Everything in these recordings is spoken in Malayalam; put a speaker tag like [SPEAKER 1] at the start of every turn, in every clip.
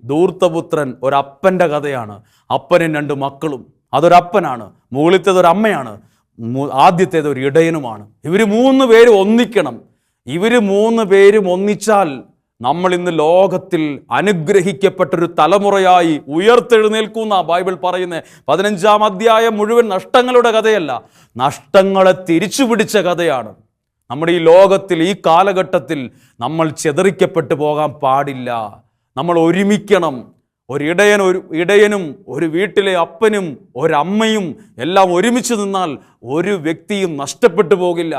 [SPEAKER 1] ധൂർത്തപുത്രൻ ഒരപ്പൻ്റെ കഥയാണ്. അപ്പനും 2 മക്കളും. അതൊരപ്പനാണ്. മുകളിലത്തേതൊരമ്മയാണ്. ആദ്യത്തേത് ഒരു ഇടയനുമാണ്. ഇവർ 3 പേരും ഒന്നിക്കണം. ഇവർ 3 പേരും ഒന്നിച്ചാൽ നമ്മൾ ഇന്ന് ലോകത്തിൽ അനുഗ്രഹിക്കപ്പെട്ടൊരു തലമുറയായി ഉയർത്തെഴുന്നേൽക്കുന്ന ബൈബിൾ പറയുന്നത്. 15-ാം അധ്യായം മുഴുവൻ നഷ്ടങ്ങളുടെ കഥയല്ല, നഷ്ടങ്ങളെ തിരിച്ചു പിടിച്ച കഥയാണ്. നമ്മുടെ ഈ ലോകത്തിൽ, ഈ കാലഘട്ടത്തിൽ നമ്മൾ ചിതറിക്കപ്പെട്ടു പോകാൻ പാടില്ല. നമ്മൾ ഒരുമിക്കണം. ഇടയനും ഒരു വീട്ടിലെ അപ്പനും ഒരമ്മയും എല്ലാം ഒരുമിച്ച് നിന്നാൽ ഒരു വ്യക്തിയും നഷ്ടപ്പെട്ടു പോകില്ല,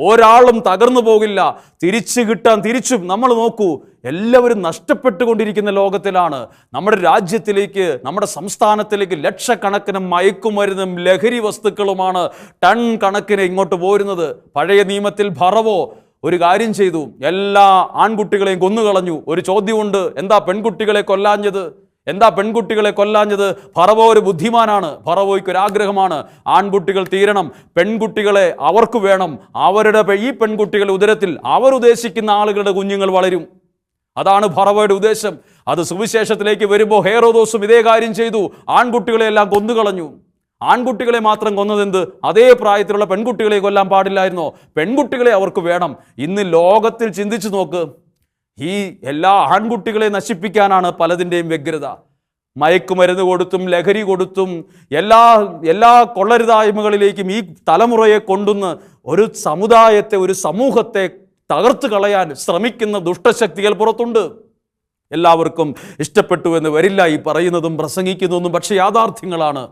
[SPEAKER 1] ഒരാളും തകർന്നു പോകില്ല. തിരിച്ചും നമ്മൾ നോക്കൂ, എല്ലാവരും നഷ്ടപ്പെട്ടുകൊണ്ടിരിക്കുന്ന ലോകത്തിലാണ്. നമ്മുടെ രാജ്യത്തിലേക്ക്, നമ്മുടെ സംസ്ഥാനത്തിലേക്ക് ലക്ഷക്കണക്കിന് മയക്കുമരുന്നും ലഹരി വസ്തുക്കളുമാണ് ടൺ കണക്കിന് ഇങ്ങോട്ട് പോരുന്നത്. പഴയ നിയമത്തിൽ ഫറവോ ഒരു കാര്യം ചെയ്തു, എല്ലാ ആൺകുട്ടികളെയും കൊന്നുകളഞ്ഞു. ഒരു ചോദ്യമുണ്ട്, എന്താ പെൺകുട്ടികളെ കൊല്ലാഞ്ഞത്? ഫറവോ ഒരു ബുദ്ധിമാനാണ്. ഫറവോയ്ക്ക് ഒരു ആഗ്രഹമാണ്, ആൺകുട്ടികൾ തീരണം, പെൺകുട്ടികളെ അവർക്ക് വേണം. ഈ പെൺകുട്ടികളുടെ ഉദരത്തിൽ അവർ ഉദ്ദേശിക്കുന്ന ആളുകളുടെ കുഞ്ഞുങ്ങൾ വളരും. അതാണ് ഫറവോയുടെ ഉദ്ദേശം. അത് സുവിശേഷത്തിലേക്ക് വരുമ്പോൾ ഹേറോദോസും ഇതേ കാര്യം ചെയ്തു. ആൺകുട്ടികളെ എല്ലാം കൊന്നുകളഞ്ഞു. ആൺകുട്ടികളെ മാത്രം കൊന്നതെന്ത്? അതേ പ്രായത്തിലുള്ള പെൺകുട്ടികളെ കൊല്ലാൻ പാടില്ലായിരുന്നോ? പെൺകുട്ടികളെ അവർക്ക് വേണം. ഇന്ന് ലോകത്തിൽ ചിന്തിച്ചു നോക്ക്, ഈ എല്ലാ ആൺകുട്ടികളെ നശിപ്പിക്കാനാണ് പലതിൻ്റെയും വ്യഗ്രത. മയക്കുമരുന്ന് കൊടുത്തും ലഹരി കൊടുത്തും എല്ലാ കൊള്ളരുതായ്മകളിലേക്കും ഈ തലമുറയെ കൊണ്ടുവന്ന് ഒരു സമുദായത്തെ, ഒരു സമൂഹത്തെ തകർത്ത് കളയാൻ ശ്രമിക്കുന്ന ദുഷ്ടശക്തികൾ പുറത്തുണ്ട്. എല്ലാവർക്കും ഇഷ്ടപ്പെട്ടു എന്ന് വരില്ല ഈ പറയുന്നതും പ്രസംഗിക്കുന്നതും, പക്ഷെ യാഥാർത്ഥ്യങ്ങളാണ്.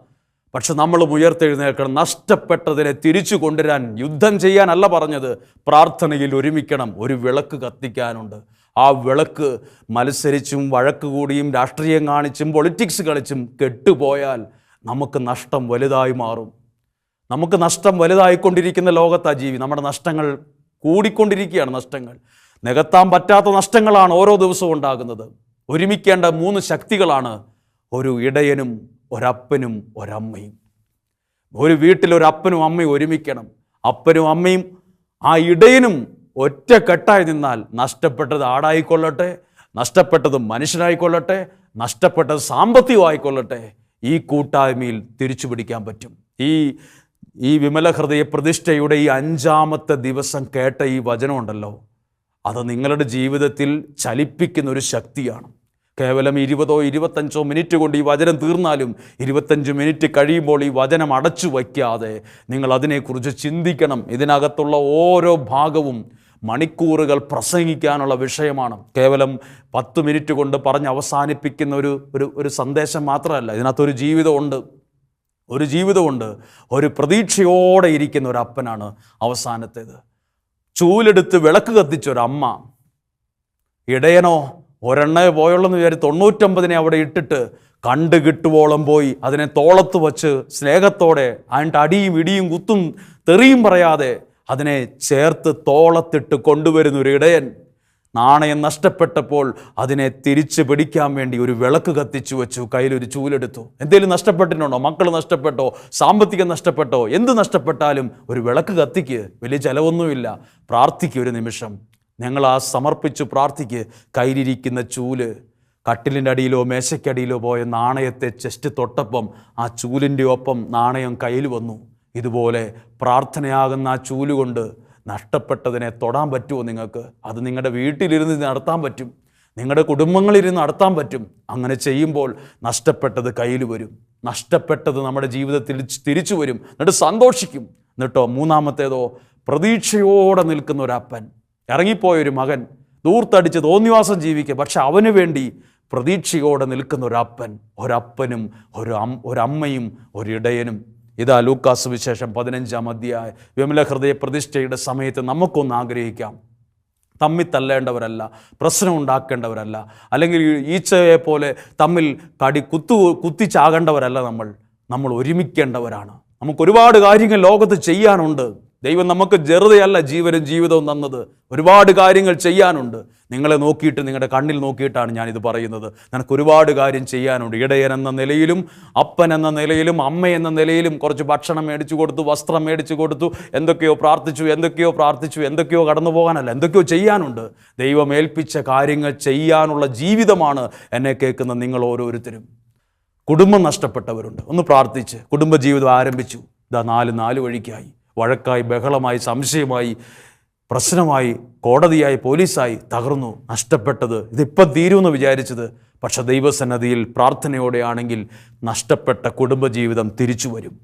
[SPEAKER 1] പക്ഷെ നമ്മളും ഉയർത്തെഴുന്നേൽക്കണം. നഷ്ടപ്പെട്ടതിനെ തിരിച്ചു കൊണ്ടുവരാൻ യുദ്ധം ചെയ്യാനല്ല പറഞ്ഞത്, പ്രാർത്ഥനയിൽ ഒരുമിക്കണം. ഒരു വിളക്ക് കത്തിക്കാനുണ്ട്. ആ വിളക്ക് മത്സരിച്ചും വഴക്ക് കൂടിയും രാഷ്ട്രീയം കാണിച്ചും പൊളിറ്റിക്സ് കളിച്ചും കെട്ടുപോയാൽ നമുക്ക് നഷ്ടം വലുതായി മാറും. നമുക്ക് നഷ്ടം വലുതായിക്കൊണ്ടിരിക്കുന്ന ലോകത്താ ജീവി. നമ്മുടെ നഷ്ടങ്ങൾ കൂടിക്കൊണ്ടിരിക്കുകയാണ്. നഷ്ടങ്ങൾ നികത്താൻ പറ്റാത്ത നഷ്ടങ്ങളാണ് ഓരോ ദിവസവും ഉണ്ടാകുന്നത്. ഒരുമിക്കേണ്ട 3 ശക്തികളാണ് ഒരു ഇടയനും ഒരപ്പനും ഒരമ്മയും. ഒരു വീട്ടിൽ ഒരു അപ്പനും അമ്മയും ഒരുമിക്കണം. അപ്പനും അമ്മയും ആ ഇടയനും ഒറ്റക്കെട്ടായി നിന്നാൽ നഷ്ടപ്പെട്ടത് ആടായിക്കൊള്ളട്ടെ, നഷ്ടപ്പെട്ടത് മനുഷ്യനായിക്കൊള്ളട്ടെ, നഷ്ടപ്പെട്ടത് സാമ്പത്തികമായിക്കൊള്ളട്ടെ, ഈ കൂട്ടായ്മയിൽ തിരിച്ചു പിടിക്കാൻ പറ്റും. ഈ വിമല ഹൃദയ പ്രതിഷ്ഠയുടെ ഈ 5-ാമത്തെ ദിവസം കേട്ട ഈ വചനമുണ്ടല്ലോ, അത് നിങ്ങളുടെ ജീവിതത്തിൽ ചലിപ്പിക്കുന്ന ഒരു ശക്തിയാണ്. കേവലം 20-25 മിനിറ്റ് കൊണ്ട് ഈ വചനം തീർന്നാലും 25 മിനിറ്റ് കഴിയുമ്പോൾ ഈ വചനം അടച്ചു വയ്ക്കാതെ നിങ്ങൾ അതിനെക്കുറിച്ച് ചിന്തിക്കണം. ഇതിനകത്തുള്ള ഓരോ ഭാഗവും മണിക്കൂറുകൾ പ്രസംഗിക്കാനുള്ള വിഷയമാണ്. കേവലം 10 മിനിറ്റ് കൊണ്ട് പറഞ്ഞ് അവസാനിപ്പിക്കുന്ന ഒരു സന്ദേശം മാത്രമല്ല, ഇതിനകത്തൊരു ജീവിതമുണ്ട്. ഒരു പ്രതീക്ഷയോടെ ഇരിക്കുന്ന ഒരു അപ്പനാണ് അവസാനത്തേത്. ചൂലെടുത്ത് വിളക്ക് കത്തിച്ചൊരമ്മ. ഇടയനോ ഒരെണ്ണേ പോയുള്ളെന്ന് വിചാരിച്ച് 99 അവിടെ ഇട്ടിട്ട് കണ്ടു കിട്ടുവോളം പോയി അതിനെ തോളത്ത് വച്ച് സ്നേഹത്തോടെ അതിൻ്റെ അടിയും ഇടിയും കുത്തും തെറിയും പറയാതെ അതിനെ ചേർത്ത് തോളത്തിട്ട് കൊണ്ടുവരുന്ന ഒരു ഇടയൻ. നാണയം നഷ്ടപ്പെട്ടപ്പോൾ അതിനെ തിരിച്ചു പിടിക്കാൻ വേണ്ടി ഒരു വിളക്ക് കത്തിച്ചു വെച്ചു, കയ്യിലൊരു ചൂലെടുത്തു. എന്തെങ്കിലും നഷ്ടപ്പെട്ടിട്ടുണ്ടോ? മക്കൾ നഷ്ടപ്പെട്ടോ? സാമ്പത്തികം നഷ്ടപ്പെട്ടോ? എന്ത് നഷ്ടപ്പെട്ടാലും ഒരു വിളക്ക് കത്തിക്ക്. വലിയ ചിലവൊന്നുമില്ല. പ്രാർത്ഥിക്കുക ഒരു നിമിഷം. ഞങ്ങൾ ആ സമർപ്പിച്ചു പ്രാർത്ഥിക്ക്. കയ്യിലിരിക്കുന്ന ചൂല് കട്ടിലിൻ്റെ അടിയിലോ മേശയ്ക്കടിയിലോ പോയ നാണയത്തെ ചെസ്റ്റ് തൊട്ടപ്പം ആ ചൂലിൻ്റെ ഒപ്പം നാണയം കയ്യിൽ വന്നു. ഇതുപോലെ പ്രാർത്ഥനയാകുന്ന ആ ചൂലുകൊണ്ട് നഷ്ടപ്പെട്ടതിനെ തൊടാൻ പറ്റുമോ നിങ്ങൾക്ക്? അത് നിങ്ങളുടെ വീട്ടിലിരുന്ന് നടത്താൻ പറ്റും, നിങ്ങളുടെ കുടുംബങ്ങളിലിരുന്ന് നടത്താൻ പറ്റും. അങ്ങനെ ചെയ്യുമ്പോൾ നഷ്ടപ്പെട്ടത് കയ്യിൽ വരും. നഷ്ടപ്പെട്ടത് നമ്മുടെ ജീവിതത്തിൽ തിരിച്ചു വരും. എന്നിട്ട് സന്തോഷിക്കും. എന്നിട്ടോ 3-ാമത്തേതോ പ്രതീക്ഷയോടെ നിൽക്കുന്ന ഒരപ്പൻ. ഇറങ്ങിപ്പോയൊരു മകൻ ദൂർത്തടിച്ച് തോന്നിവാസം ജീവിക്കുക, പക്ഷെ അവന് വേണ്ടി പ്രതീക്ഷയോടെ നിൽക്കുന്ന ഒരപ്പനും ഒരമ്മയും ഒരിടയനും. ഇതാ ലൂക്കാസ് വിശേഷം 15-ാം അധ്യായം. വിമല ഹൃദയ പ്രതിഷ്ഠയുടെ സമയത്ത് നമുക്കൊന്ന് ആഗ്രഹിക്കാം. തമ്മിൽ തല്ലേണ്ടവരല്ല, പ്രശ്നം ഉണ്ടാക്കേണ്ടവരല്ല, അല്ലെങ്കിൽ ഈച്ചയെ പോലെ തമ്മിൽ കുത്തിച്ചാകേണ്ടവരല്ല. നമ്മൾ ഒരുമിക്കേണ്ടവരാണ്. നമുക്ക് ഒരുപാട് കാര്യങ്ങൾ ലോകത്ത് ചെയ്യാനുണ്ട്. ദൈവം നമുക്ക് ജെറുതയല്ല ജീവനും ജീവിതവും തന്നത്. ഒരുപാട് കാര്യങ്ങൾ ചെയ്യാനുണ്ട്. നിങ്ങളെ നോക്കിയിട്ട്, നിങ്ങളുടെ കണ്ണിൽ നോക്കിയിട്ടാണ് ഞാനിത് പറയുന്നത്. നിനക്ക് ഒരുപാട് കാര്യം ചെയ്യാനുണ്ട്. ഇടയൻ എന്ന നിലയിലും, അപ്പൻ എന്ന നിലയിലും, അമ്മ എന്ന നിലയിലും കുറച്ച് ഭക്ഷണം മേടിച്ചു കൊടുത്തു, വസ്ത്രം മേടിച്ചു കൊടുത്തു, എന്തൊക്കെയോ പ്രാർത്ഥിച്ചു, എന്തൊക്കെയോ കടന്നു പോകാനല്ല, എന്തൊക്കെയോ ചെയ്യാനുണ്ട്. ദൈവം ഏൽപ്പിച്ച കാര്യങ്ങൾ ചെയ്യാനുള്ള ജീവിതമാണ് എന്നെ കേൾക്കുന്ന നിങ്ങൾ ഓരോരുത്തരും. കുടുംബം നഷ്ടപ്പെട്ടവരുണ്ട്, ഒന്ന് പ്രാർത്ഥിച്ച് കുടുംബജീവിതം ആരംഭിച്ചു, ഇതാ നാല് വഴിക്കായി, വഴക്കായി, ബഹളമായി, സംശയമായി, പ്രശ്നമായി, കോടതിയായി, പോലീസായി, തകർന്നു. നഷ്ടപ്പെട്ടത് ഇതിപ്പം തീരുമെന്ന് വിചാരിച്ചത്, പക്ഷെ ദൈവസന്നദ്ധിയിൽ പ്രാർത്ഥനയോടെയാണെങ്കിൽ നഷ്ടപ്പെട്ട കുടുംബജീവിതം തിരിച്ചു വരും.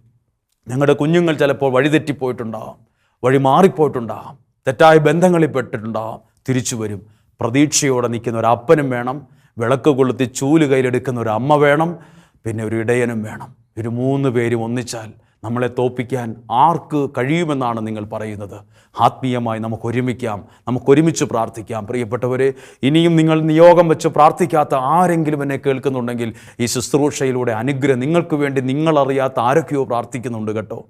[SPEAKER 1] ഞങ്ങളുടെ കുഞ്ഞുങ്ങൾ ചിലപ്പോൾ വഴിതെറ്റിപ്പോയിട്ടുണ്ടാകാം, വഴി മാറിപ്പോയിട്ടുണ്ടാകാം, തെറ്റായ ബന്ധങ്ങളിൽ പെട്ടിട്ടുണ്ടാകാം, തിരിച്ചു വരും. പ്രതീക്ഷയോടെ നിൽക്കുന്ന ഒരു അപ്പനും വേണം, വിളക്ക് കൊളുത്തി ചൂല് കയ്യിലെടുക്കുന്ന ഒരു അമ്മ വേണം, പിന്നെ ഒരു ഇടയനും വേണം. ഒരു 3 പേരും ഒന്നിച്ചാൽ നമ്മളെ തോൽപ്പിക്കാൻ ആർക്ക് കഴിയുമെന്നാണ് നിങ്ങൾ പറയുന്നത്? ആത്മീയമായി നമുക്ക് ഒരുമിക്കാം, നമുക്കൊരുമിച്ച് പ്രാർത്ഥിക്കാം. പ്രിയപ്പെട്ടവരെ, ഇനിയും നിങ്ങൾ നിയോഗം വെച്ച് പ്രാർത്ഥിക്കാത്ത ആരെങ്കിലും എന്നെ കേൾക്കുന്നുണ്ടെങ്കിൽ ഈ ശുശ്രൂഷയിലൂടെ അനുഗ്രഹം നിങ്ങൾക്ക് വേണ്ടി നിങ്ങളറിയാത്ത ആരൊക്കെയോ പ്രാർത്ഥിക്കുന്നുണ്ട് കേട്ടോ.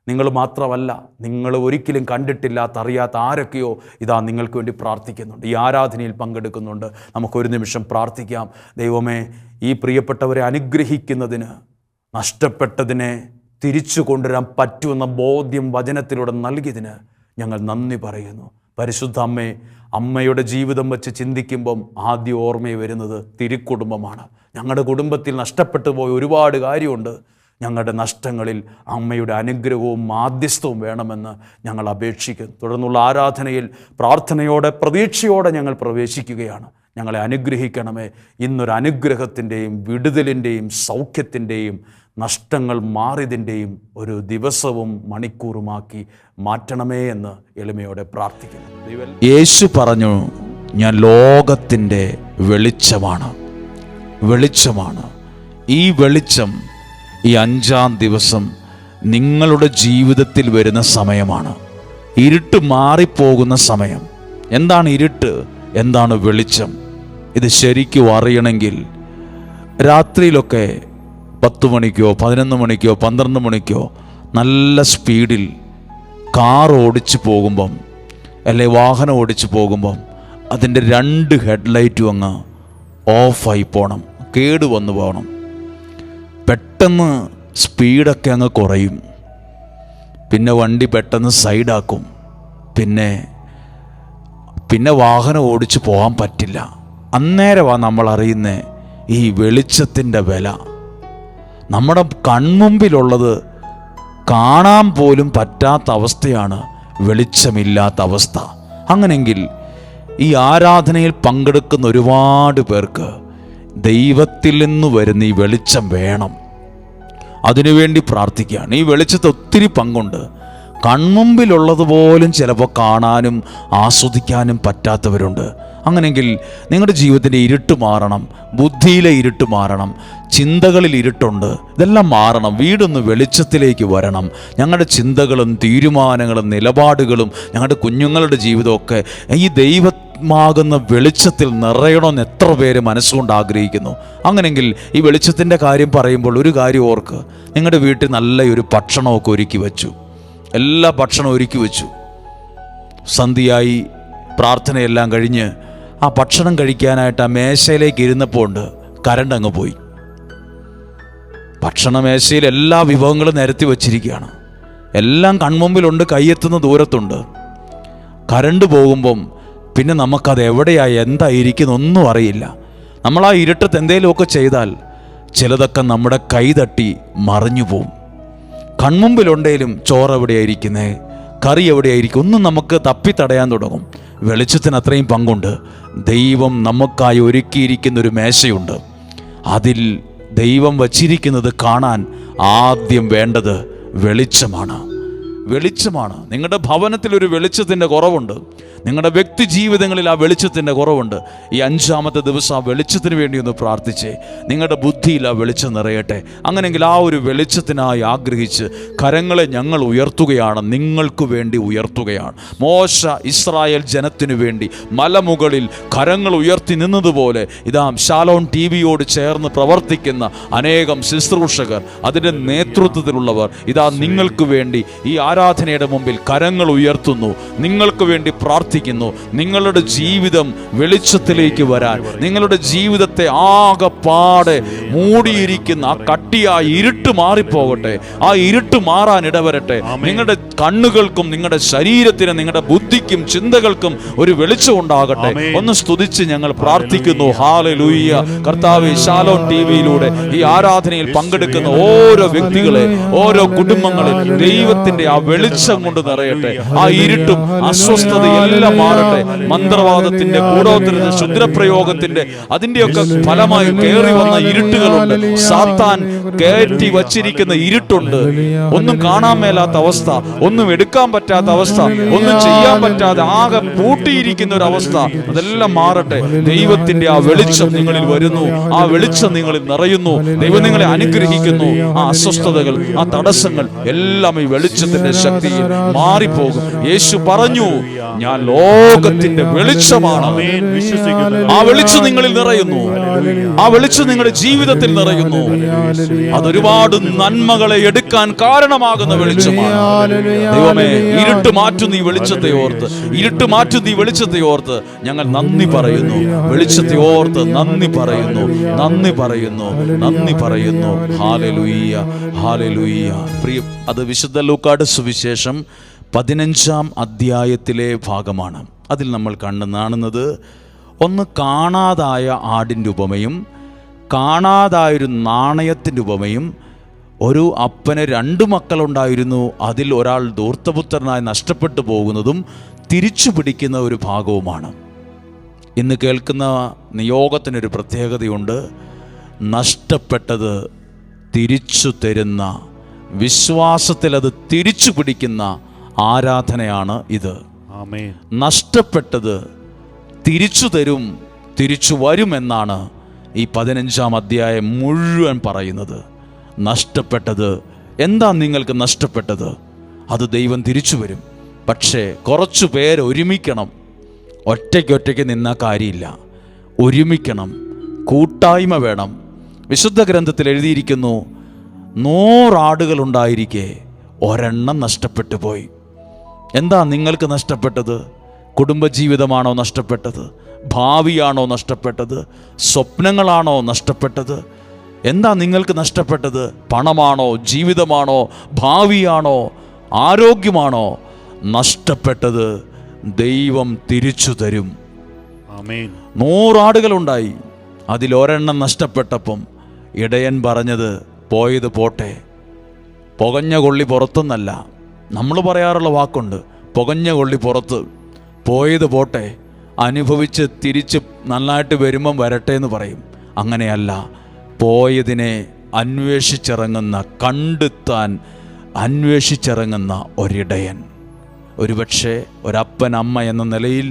[SPEAKER 1] നിങ്ങൾ മാത്രമല്ല, നിങ്ങൾ ഒരിക്കലും കണ്ടിട്ടില്ലാത്ത, അറിയാത്ത ആരൊക്കെയോ ഇതാ നിങ്ങൾക്ക് വേണ്ടി പ്രാർത്ഥിക്കുന്നുണ്ട്, ഈ ആരാധനയിൽ പങ്കെടുക്കുന്നുണ്ട്. നമുക്കൊരു നിമിഷം പ്രാർത്ഥിക്കാം. ദൈവമേ, ഈ പ്രിയപ്പെട്ടവരെ അനുഗ്രഹിക്കുന്നതിന്, നഷ്ടപ്പെട്ടതിനെ തിരിച്ചു കൊണ്ടുവരാൻ പറ്റുമെന്ന ബോധ്യം വചനത്തിലൂടെ നൽകിയതിന് ഞങ്ങൾ നന്ദി പറയുന്നു. പരിശുദ്ധ അമ്മയുടെ ജീവിതം വെച്ച് ചിന്തിക്കുമ്പം ആദ്യം ഓർമ്മ വരുന്നത് തിരുക്കുടുംബമാണ്. ഞങ്ങളുടെ കുടുംബത്തിൽ നഷ്ടപ്പെട്ടു പോയ ഒരുപാട് കാര്യമുണ്ട്. ഞങ്ങളുടെ നഷ്ടങ്ങളിൽ അമ്മയുടെ അനുഗ്രഹവും മാധ്യസ്ഥവും വേണമെന്ന് ഞങ്ങൾ അപേക്ഷിക്കുന്നു. തുടർന്നുള്ള ആരാധനയിൽ പ്രാർത്ഥനയോടെ, പ്രതീക്ഷയോടെ ഞങ്ങൾ പ്രവേശിക്കുകയാണ്. ഞങ്ങളെ അനുഗ്രഹിക്കണമേ. ഇന്നൊരു അനുഗ്രഹത്തിൻ്റെയും വിടുതലിൻ്റെയും സൗഖ്യത്തിൻ്റെയും നഷ്ടങ്ങൾ മാറിയതിൻ്റെയും ഒരു ദിവസവും മണിക്കൂറുമാക്കി മാറ്റണമേ എന്ന് എളിമയോടെ പ്രാർത്ഥിക്കുന്നു.
[SPEAKER 2] യേശു പറഞ്ഞു, ഞാൻ ലോകത്തിൻ്റെ വെളിച്ചമാണ്. ഈ വെളിച്ചം ഈ 5-ാം ദിവസം നിങ്ങളുടെ ജീവിതത്തിൽ വരുന്ന സമയമാണ്. ഇരുട്ട് മാറിപ്പോകുന്ന സമയം. എന്താണ് ഇരുട്ട്, എന്താണ് വെളിച്ചം? ഇത് ശരിക്കും അറിയണമെങ്കിൽ രാത്രിയിലൊക്കെ 10 മണിക്കോ 11 മണിക്കോ 12 മണിക്കോ നല്ല സ്പീഡിൽ കാർ ഓടിച്ച് പോകുമ്പം, അല്ലെ വാഹനം ഓടിച്ച് പോകുമ്പം അതിൻ്റെ 2 ഹെഡ്ലൈറ്റും അങ്ങ് ഓഫായി പോകണം, കേടുവന്നു പോകണം. പെട്ടെന്ന് സ്പീഡൊക്കെ അങ്ങ് കുറയും. പിന്നെ വണ്ടി പെട്ടെന്ന് സൈഡാക്കും. പിന്നെ വാഹനം ഓടിച്ച് പോകാൻ പറ്റില്ല. അന്നേരമാണ് നമ്മൾ അറിയുന്നത് ഈ വെളിച്ചത്തിൻ്റെ വില. നമ്മുടെ കൺമുമ്പിലുള്ളത് കാണാൻ പോലും പറ്റാത്ത അവസ്ഥയാണ് വെളിച്ചമില്ലാത്ത അവസ്ഥ. അങ്ങനെയെങ്കിൽ ഈ ആരാധനയിൽ പങ്കെടുക്കുന്ന ഒരുപാട് പേർക്ക് ദൈവത്തിൽ നിന്ന് വരുന്ന ഈ വെളിച്ചം വേണം. അതിനുവേണ്ടി പ്രാർത്ഥിക്കുകയാണ്. ഈ വെളിച്ചത്തെ ഒത്തിരി പങ്കുണ്ട്. കൺമുമ്പിലുള്ളതുപോലും ചിലപ്പോൾ കാണാനും ആസ്വദിക്കാനും പറ്റാത്തവരുണ്ട്. അങ്ങനെയെങ്കിൽ നിങ്ങളുടെ ജീവിതത്തിൻ്റെ ഇരുട്ട് മാറണം, ബുദ്ധിയിലെ ഇരുട്ട് മാറണം, ചിന്തകളിൽ ഇരുട്ടുണ്ട്, ഇതെല്ലാം മാറണം. വീടൊന്ന് വെളിച്ചത്തിലേക്ക് വരണം. ഞങ്ങളുടെ ചിന്തകളും തീരുമാനങ്ങളും നിലപാടുകളും ഞങ്ങളുടെ കുഞ്ഞുങ്ങളുടെ ജീവിതമൊക്കെ ഈ ദൈവമാകുന്ന വെളിച്ചത്തിൽ നിറയണമെന്ന് എത്ര പേര് മനസ്സുകൊണ്ട് ആഗ്രഹിക്കുന്നു. അങ്ങനെയെങ്കിൽ ഈ വെളിച്ചത്തിൻ്റെ കാര്യം പറയുമ്പോൾ ഒരു കാര്യം ഓർക്ക്. നിങ്ങളുടെ വീട്ടിൽ നല്ലൊരു ഭക്ഷണമൊക്കെ ഒരുക്കി വെച്ചു, എല്ലാ ഭക്ഷണവും ഒരുക്കി വെച്ചു. സന്ധ്യയായി, പ്രാർത്ഥനയെല്ലാം കഴിഞ്ഞ് ആ ഭക്ഷണം കഴിക്കാനായിട്ട് ആ മേശയിലേക്ക് ഇരുന്നപ്പോൾ ഉണ്ട് കരണ്ട് അങ്ങ് പോയി. ഭക്ഷണ മേശയിൽ എല്ലാ വിഭവങ്ങളും നിരത്തി വച്ചിരിക്കുകയാണ്, എല്ലാം കൺമുമ്പിലുണ്ട്, കയ്യെത്തുന്ന ദൂരത്തുണ്ട്. കരണ്ട് പോകുമ്പം പിന്നെ നമുക്കത് എവിടെയായി എന്തായിരിക്കുന്നു ഒന്നും അറിയില്ല. നമ്മൾ ആ ഇരുട്ടത്ത് എന്തെങ്കിലുമൊക്കെ ചെയ്താൽ ചിലതൊക്കെ നമ്മുടെ കൈ തട്ടി മറിഞ്ഞു പോവും. കൺമുമ്പിലുണ്ടെങ്കിലും ചോറ് എവിടെയായിരിക്കുന്നത്, കറി എവിടെയായിരിക്കും, ഒന്നും നമുക്ക് തപ്പിത്തടയാൻ തുടങ്ങും. വെളിച്ചത്തിന് അത്രയും പങ്കുണ്ട്. ദൈവം നമുക്കായി ഒരുക്കിയിരിക്കുന്നൊരു മേശയുണ്ട്. അതിൽ ദൈവം വച്ചിരിക്കുന്നത് കാണാൻ ആദ്യം വേണ്ടത് വെളിച്ചമാണ്. നിങ്ങളുടെ ഭവനത്തിൽ ഒരു വെളിച്ചത്തിൻ്റെ കുറവുണ്ട്. നിങ്ങളുടെ വ്യക്തി ജീവിതങ്ങളിൽ ആ വെളിച്ചത്തിൻ്റെ കുറവുണ്ട്. ഈ 5-ാമത്തെ ദിവസം ആ വെളിച്ചത്തിന് വേണ്ടി ഒന്ന് പ്രാർത്ഥിച്ചേ. നിങ്ങളുടെ ബുദ്ധിയിൽ ആ വെളിച്ചം നിറയട്ടെ. അങ്ങനെയെങ്കിൽ ആ ഒരു വെളിച്ചത്തിനായി ആഗ്രഹിച്ച് കരങ്ങളെ ഞങ്ങൾ ഉയർത്തുകയാണ്, നിങ്ങൾക്ക് വേണ്ടി ഉയർത്തുകയാണ്. മോശ ഇസ്രായേൽ ജനത്തിനു വേണ്ടി മലമുകളിൽ കരങ്ങൾ ഉയർത്തി നിന്നതുപോലെ ഇതാ ശാലോം ടിവിയോട് ചേർന്ന് പ്രവർത്തിക്കുന്ന അനേകം ശുശ്രൂഷകർ, അതിൻ്റെ നേതൃത്വത്തിലുള്ളവർ ഇതാ നിങ്ങൾക്ക് വേണ്ടി ഈ ആരാധനയുടെ മുമ്പിൽ കരങ്ങൾ ഉയർത്തുന്നു. നിങ്ങൾക്ക് വേണ്ടി പ്രാർത്ഥിക്കുന്നു. പ്രാർത്ഥിക്കുന്നു, നിങ്ങളുടെ ജീവിതം വെളിച്ചത്തിലേക്ക് വരാൻ, നിങ്ങളുടെ ജീവിതത്തെ ആകെപ്പാടെ മൂടിയിരിക്കുന്ന ആ കട്ടിയായ ഇരുട്ട് മാറിപ്പോകട്ടെ, ആ ഇരുട്ട് മാറാൻ ഇടവരട്ടെ. നിങ്ങളുടെ കണ്ണുകൾക്കും നിങ്ങളുടെ ശരീരത്തിനും നിങ്ങളുടെ ബുദ്ധിക്കും ചിന്തകൾക്കും ഒരു വെളിച്ചം ഉണ്ടാകട്ടെ. ഒന്ന് സ്തുതിച്ച് ഞങ്ങൾ പ്രാർത്ഥിക്കുന്നു. ഹല്ലേലൂയ. കർത്താവേ, ശാലോം ടിവിയിലൂടെ ഈ ആരാധനയിൽ പങ്കെടുക്കുന്ന ഓരോ വ്യക്തികളെ, ഓരോ കുടുംബങ്ങളെ ദൈവത്തിന്റെ ആ വെളിച്ചം കൊണ്ട് നിറയട്ടെ. ആ ഇരുട്ടും അസ്വസ്ഥതയെല്ലാം മാറട്ടെ. മന്ത്രവാദത്തിന്റെ, കൂടോത്രത്തിന്റെ, ക്ഷുദ്രപ്രയോഗത്തിന്റെ അതിന്റെയൊക്കെ ഫലമായി കയറി വന്ന ഇരുട്ടുകളുണ്ട്. സാത്താൻ കയറ്റി വച്ചിരിക്കുന്ന ഇരുട്ടുണ്ട്. ഒന്നും കാണാൻ മേലാത്ത അവസ്ഥ, ഒന്നും എടുക്കാൻ പറ്റാത്ത അവസ്ഥ, ഒന്നും ചെയ്യാൻ പറ്റാതെ ആകെ പൂട്ടിയിരിക്കുന്ന ഒരു അവസ്ഥ, അതെല്ലാം മാറട്ടെ. ദൈവത്തിന്റെ ആ വെളിച്ചം നിങ്ങളിൽ വരുന്നു, ആ വെളിച്ചം നിങ്ങളിൽ നിറയുന്നു. ദൈവം നിങ്ങളെ അനുഗ്രഹിക്കുന്നു. ആ അസ്വസ്ഥതകൾ, ആ തടസ്സങ്ങൾ എല്ലാം ഈ വെളിച്ചത്തിന്റെ ശക്തിയിൽ മാറിപ്പോകും. യേശു പറഞ്ഞു, ഞാൻ ലോകത്തിന്റെ വെളിച്ചമാണ്. ആ വെളിച്ചം നിങ്ങളിൽ നിറയുന്നു, ആ വെളിച്ചം നിങ്ങളുടെ ജീവിതത്തിൽ നിറയുന്നു. അതൊരുപാട് നന്മകളെ എടുക്കാൻ കാരണമാകുന്ന വെളിച്ചമാണ്. ദൈവമേ, ഇരുട്ട് മാറ്റുന്ന ഈ വെളിച്ചത്തെ ഓർത്ത്, ഇരുട്ട് മാറ്റുന്ന ഈ വെളിച്ചത്തെ ഓർത്ത് ഞങ്ങൾ നന്ദി പറയുന്നു. വെളിച്ചത്തെ ഓർത്ത് നന്ദി പറയുന്നു, നന്ദി പറയുന്നു, നന്ദി പറയുന്നു. Hallelujah, hallelujah. പ്രിയ, അത് വിശുദ്ധ ലൂക്കായുടെ സുവിശേഷം 15-ാം അധ്യായത്തിലെ ഭാഗമാണ്. അതിൽ നമ്മൾ കാണുന്നത് ഒന്ന് കാണാതായ ആടിൻ്റെ ഉപമയും കാണാതായൊരു നാണയത്തിൻ്റെ ഉപമയും. ഒരു അപ്പന് 2 മക്കളുണ്ടായിരുന്നു, അതിൽ ഒരാൾ ധൂർത്തപുത്രനായി നഷ്ടപ്പെട്ടു പോകുന്നതും തിരിച്ചു പിടിക്കുന്ന ഒരു ഭാഗവുമാണ്. ഇന്ന് കേൾക്കുന്ന നിയോഗത്തിനൊരു പ്രത്യേകതയുണ്ട്. നഷ്ടപ്പെട്ടത് തിരിച്ചു തരുന്ന, വിശ്വാസത്തിൽ അത് തിരിച്ചു പിടിക്കുന്ന ആരാധനയാണ് ഇത്. നഷ്ടപ്പെട്ടത് തിരിച്ചു തരും, തിരിച്ചു വരുമെന്നാണ് ഈ 15-ാം അധ്യായം മുഴുവൻ പറയുന്നത്. നഷ്ടപ്പെട്ടത് എന്താ? നിങ്ങൾക്ക് നഷ്ടപ്പെട്ടത് അത് ദൈവം തിരിച്ചു വരും. പക്ഷേ കുറച്ചു പേര് ഒരുമിക്കണം. ഒറ്റയ്ക്കൊറ്റയ്ക്ക് നിന്ന കാര്യമില്ല, ഒരുമിക്കണം, കൂട്ടായ്മ വേണം. വിശുദ്ധ ഗ്രന്ഥത്തിൽ എഴുതിയിരിക്കുന്നു, 100 ആടുകളുണ്ടായിരിക്കെ ഒരെണ്ണം നഷ്ടപ്പെട്ടു പോയി. എന്താ നിങ്ങൾക്ക് നഷ്ടപ്പെട്ടത്? കുടുംബജീവിതമാണോ നഷ്ടപ്പെട്ടത്? ഭാവിയാണോ നഷ്ടപ്പെട്ടത്? സ്വപ്നങ്ങളാണോ നഷ്ടപ്പെട്ടത്? എന്താ നിങ്ങൾക്ക് നഷ്ടപ്പെട്ടത്? പണമാണോ? ജീവിതമാണോ? ഭാവിയാണോ? ആരോഗ്യമാണോ? നഷ്ടപ്പെട്ടത് ദൈവം തിരിച്ചു തരും. 100 ആടുകളുണ്ടായി, അതിലൊരെണ്ണം നഷ്ടപ്പെട്ടപ്പം ഇടയൻ പറഞ്ഞത്, പോയത് പോട്ടെ, പുകഞ്ഞ കൊള്ളി പുറത്തെന്നല്ല. നമ്മൾ പറയാറുള്ള വാക്കുണ്ട്, പുകഞ്ഞ കൊള്ളി പുറത്ത്, പോയത് പോട്ടെ, അനുഭവിച്ച് തിരിച്ച് നന്നായിട്ട് വരുമ്പം വരട്ടെ എന്ന് പറയും. അങ്ങനെയല്ല, പോയതിനെ അന്വേഷിച്ചിറങ്ങുന്ന, കണ്ടെത്താൻ അന്വേഷിച്ചിറങ്ങുന്ന ഒരിടയൻ. ഒരുപക്ഷെ ഒരപ്പൻ, അമ്മ എന്ന നിലയിൽ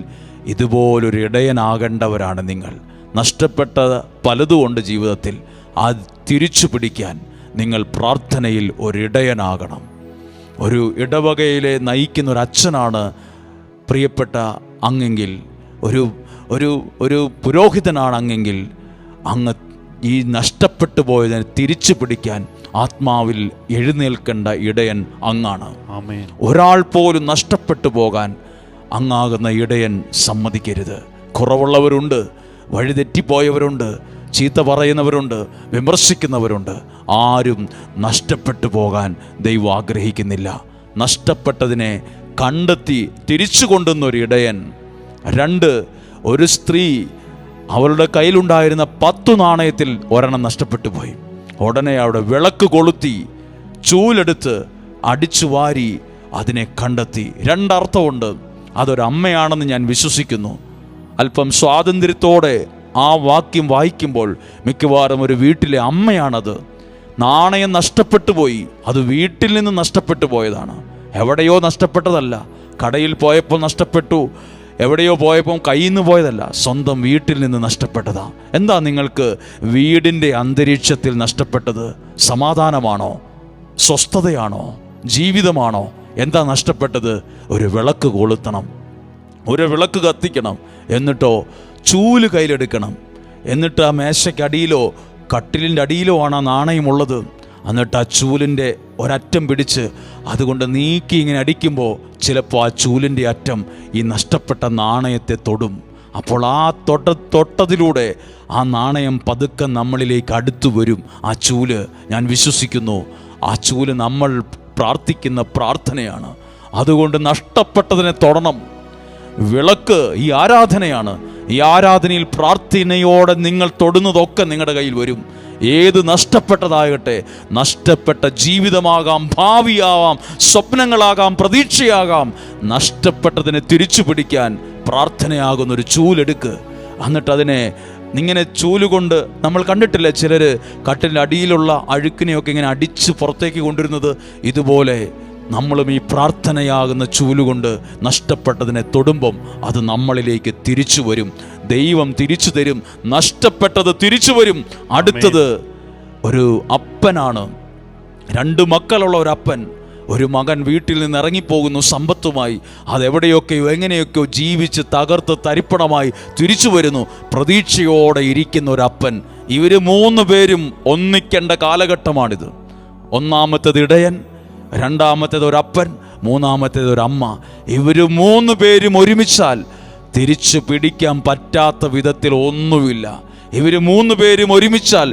[SPEAKER 2] ഇതുപോലൊരു ഇടയനാകേണ്ടവരാണ് നിങ്ങൾ. നഷ്ടപ്പെട്ട പലതുകൊണ്ട് ജീവിതത്തിൽ അത് തിരിച്ചു പിടിക്കാൻ നിങ്ങൾ പ്രാർത്ഥനയിൽ ഒരിടയനാകണം. ഒരു ഇടവകയിലെ നയിക്കുന്ന ഒരു അച്ഛനാണ് പ്രിയപ്പെട്ട അങ്ങെങ്കിൽ, ഒരു ഒരു ഒരു പുരോഹിതനാണ് അങ്ങെങ്കിൽ, അങ്ങ് ഈ നഷ്ടപ്പെട്ടു പോയതിനെ തിരിച്ചു പിടിക്കാൻ ആത്മാവിൽ എഴുന്നേൽക്കേണ്ട ഇടയൻ അങ്ങാണ്. ഒരാൾ പോലും നഷ്ടപ്പെട്ടു പോകാൻ അങ്ങാകുന്ന ഇടയൻ സമ്മതിക്കരുത്. കുറവുള്ളവരുണ്ട്, വഴിതെറ്റിപ്പോയവരുണ്ട്, ചീത്ത പറയുന്നവരുണ്ട്, വിമർശിക്കുന്നവരുണ്ട്. ആരും നഷ്ടപ്പെട്ടു പോകാൻ ദൈവം ആഗ്രഹിക്കുന്നില്ല. നഷ്ടപ്പെട്ടതിനെ കണ്ടെത്തി തിരിച്ചു കൊണ്ടുവന്നൊരു ഇടയൻ. 2, ഒരു സ്ത്രീ, അവളുടെ കയ്യിലുണ്ടായിരുന്ന 10 നാണയത്തിൽ ഒരെണ്ണം നഷ്ടപ്പെട്ടു പോയി. ഉടനെ അവിടെ വിളക്ക് കൊളുത്തി ചൂലെടുത്ത് അടിച്ചു വാരി അതിനെ കണ്ടെത്തി. 2 അർത്ഥമുണ്ട്. അതൊരമ്മയാണെന്ന് ഞാൻ വിശ്വസിക്കുന്നു. അല്പം സ്വാതന്ത്ര്യത്തോടെ ആ വാക്യം വായിക്കുമ്പോൾ മിക്കവാറും ഒരു വീട്ടിലെ അമ്മയാണത്. നാണയം നഷ്ടപ്പെട്ടു പോയി, അത് വീട്ടിൽ നിന്ന് നഷ്ടപ്പെട്ടു പോയതാണ്, എവിടെയോ നഷ്ടപ്പെട്ടതല്ല. കടയിൽ പോയപ്പോൾ നഷ്ടപ്പെട്ടു, എവിടെയോ പോയപ്പോൾ കയ്യിൽ നിന്ന് പോയതല്ല, സ്വന്തം വീട്ടിൽ നിന്ന് നഷ്ടപ്പെട്ടതാ. എന്താ നിങ്ങൾക്ക് വീടിൻ്റെ അന്തരീക്ഷത്തിൽ നഷ്ടപ്പെട്ടത്? സമാധാനമാണോ? സ്വസ്ഥതയാണോ? ജീവിതമാണോ? എന്താ നഷ്ടപ്പെട്ടത്? ഒരു വിളക്ക് കൊളുത്തണം, ഒരു വിളക്ക് കത്തിക്കണം, എന്നിട്ടോ ചൂല് കയ്യിലെടുക്കണം, എന്നിട്ട് ആ മേശയ്ക്കടിയിലോ കട്ടിലിൻ്റെ അടിയിലോ ആണ് ആ നാണയമുള്ളത്. എന്നിട്ട് ആ ചൂലിൻ്റെ ഒരറ്റം പിടിച്ച് അതുകൊണ്ട് നീക്കി ഇങ്ങനെ അടിക്കുമ്പോൾ ചിലപ്പോൾ ആ ചൂലിൻ്റെ അറ്റം ഈ നഷ്ടപ്പെട്ട നാണയത്തെ തൊടും. അപ്പോൾ ആ തൊട്ടതിലൂടെ ആ നാണയം പതുക്കെ നമ്മളിലേക്ക് അടുത്തു വരും. ആ ചൂല്, ഞാൻ വിശ്വസിക്കുന്നു, ആ ചൂല് നമ്മൾ പ്രാർത്ഥിക്കുന്ന പ്രാർത്ഥനയാണ്. അതുകൊണ്ട് നഷ്ടപ്പെട്ടതിനെ തൊടണം. വിളക്ക് ഈ ആരാധനയാണ്. ഈ ആരാധനയിൽ പ്രാർത്ഥനയോടെ നിങ്ങൾ തൊടുന്നതൊക്കെ നിങ്ങളുടെ കയ്യിൽ വരും. ഏത് നഷ്ടപ്പെട്ടതാകട്ടെ, നഷ്ടപ്പെട്ട ജീവിതമാകാം, ഭാവിയാവാം, സ്വപ്നങ്ങളാകാം, പ്രതീക്ഷയാകാം, നഷ്ടപ്പെട്ടതിനെ തിരിച്ചു പിടിക്കാൻ പ്രാർത്ഥനയാകുന്നൊരു ചൂലെടുക്ക്. എന്നിട്ട് അതിനെ ഇങ്ങനെ ചൂലുകൊണ്ട്, നമ്മൾ കണ്ടിട്ടില്ല ചിലർ കട്ടിലിൻ്റെ അടിയിലുള്ള അഴുക്കിനെയൊക്കെ ഇങ്ങനെ അടിച്ച് പുറത്തേക്ക് കൊണ്ടുവരുന്നത്, ഇതുപോലെ നമ്മളും ഈ പ്രാർത്ഥനയാകുന്ന ചൂലുകൊണ്ട് നഷ്ടപ്പെട്ടതിനെ തൊടുമ്പം അത് നമ്മളിലേക്ക് തിരിച്ചു വരും. ദൈവം തിരിച്ചു തരും. നഷ്ടപ്പെട്ടത് തിരിച്ചു വരും. അടുത്തത് ഒരു അപ്പനാണ്. 2 മക്കളുള്ള ഒരു അപ്പൻ. ഒരു മകൻ വീട്ടിൽ നിന്ന് ഇറങ്ങിപ്പോകുന്നു സമ്പത്തുമായി. അതെവിടെയൊക്കെയോ എങ്ങനെയൊക്കെയോ ജീവിച്ച് തകർത്ത് തരിപ്പണമായി തിരിച്ചു വരുന്നു. പ്രതീക്ഷയോടെ ഇരിക്കുന്ന ഒരു അപ്പൻ. ഇവർ 3 പേരും ഒന്നിക്കേണ്ട കാലഘട്ടമാണിത്. ഒന്നാമത്തേത് ഇടയൻ, രണ്ടാമത്തേത് ഒരപ്പൻ, മൂന്നാമത്തേത് ഒരമ്മ. ഇവർ 3 പേരും ഒരുമിച്ചാൽ തിരിച്ചു പിടിക്കാൻ പറ്റാത്ത വിധത്തിൽ ഒന്നുമില്ല. ഇവർ 3 പേരും ഒരുമിച്ചാൽ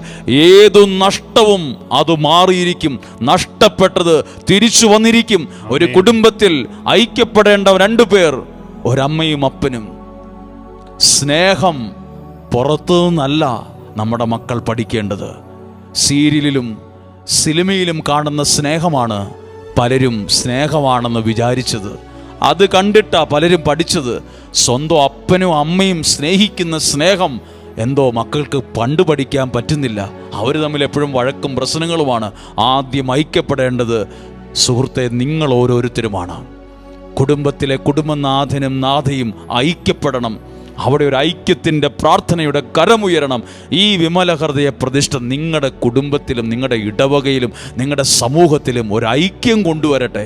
[SPEAKER 2] ഏതു നഷ്ടവും അത് മാറിയിരിക്കും. നഷ്ടപ്പെട്ടത് തിരിച്ചു വന്നിരിക്കും. ഒരു കുടുംബത്തിൽ ഐക്യപ്പെടേണ്ട 2 പേർ, ഒരമ്മയും അപ്പനും. സ്നേഹം പുറത്തു നിന്നല്ല നമ്മുടെ മക്കൾ പഠിക്കേണ്ടത്. സീരിയലിലും സിനിമയിലും കാണുന്ന സ്നേഹമാണ് പലരും സ്നേഹമാണെന്ന് വിചാരിച്ചത്. അത് കണ്ടിട്ടാ പലരും പഠിച്ചത്. സ്വന്തം അപ്പനും അമ്മയും സ്നേഹിക്കുന്ന സ്നേഹം എന്തോ മക്കൾക്ക് പണ്ട് പഠിക്കാൻ പറ്റുന്നില്ല. അവർ തമ്മിൽ എപ്പോഴും വഴക്കും പ്രശ്നങ്ങളുമാണ്. ആദ്യം ഐക്യപ്പെടേണ്ടത് സുഹൃത്തെ നിങ്ങൾ ഓരോരുത്തരുമാണ്. കുടുംബത്തിലെ കുടുംബനാഥനും നാഥയും ഐക്യപ്പെടണം. അവിടെ ഒരു ഐക്യത്തിൻ്റെ പ്രാർത്ഥനയുടെ കരമുയരണം. ഈ വിമല ഹൃദയ പ്രതിഷ്ഠ നിങ്ങളുടെ കുടുംബത്തിലും നിങ്ങളുടെ ഇടവകയിലും നിങ്ങളുടെ സമൂഹത്തിലും ഒരു ഐക്യം കൊണ്ടുവരട്ടെ.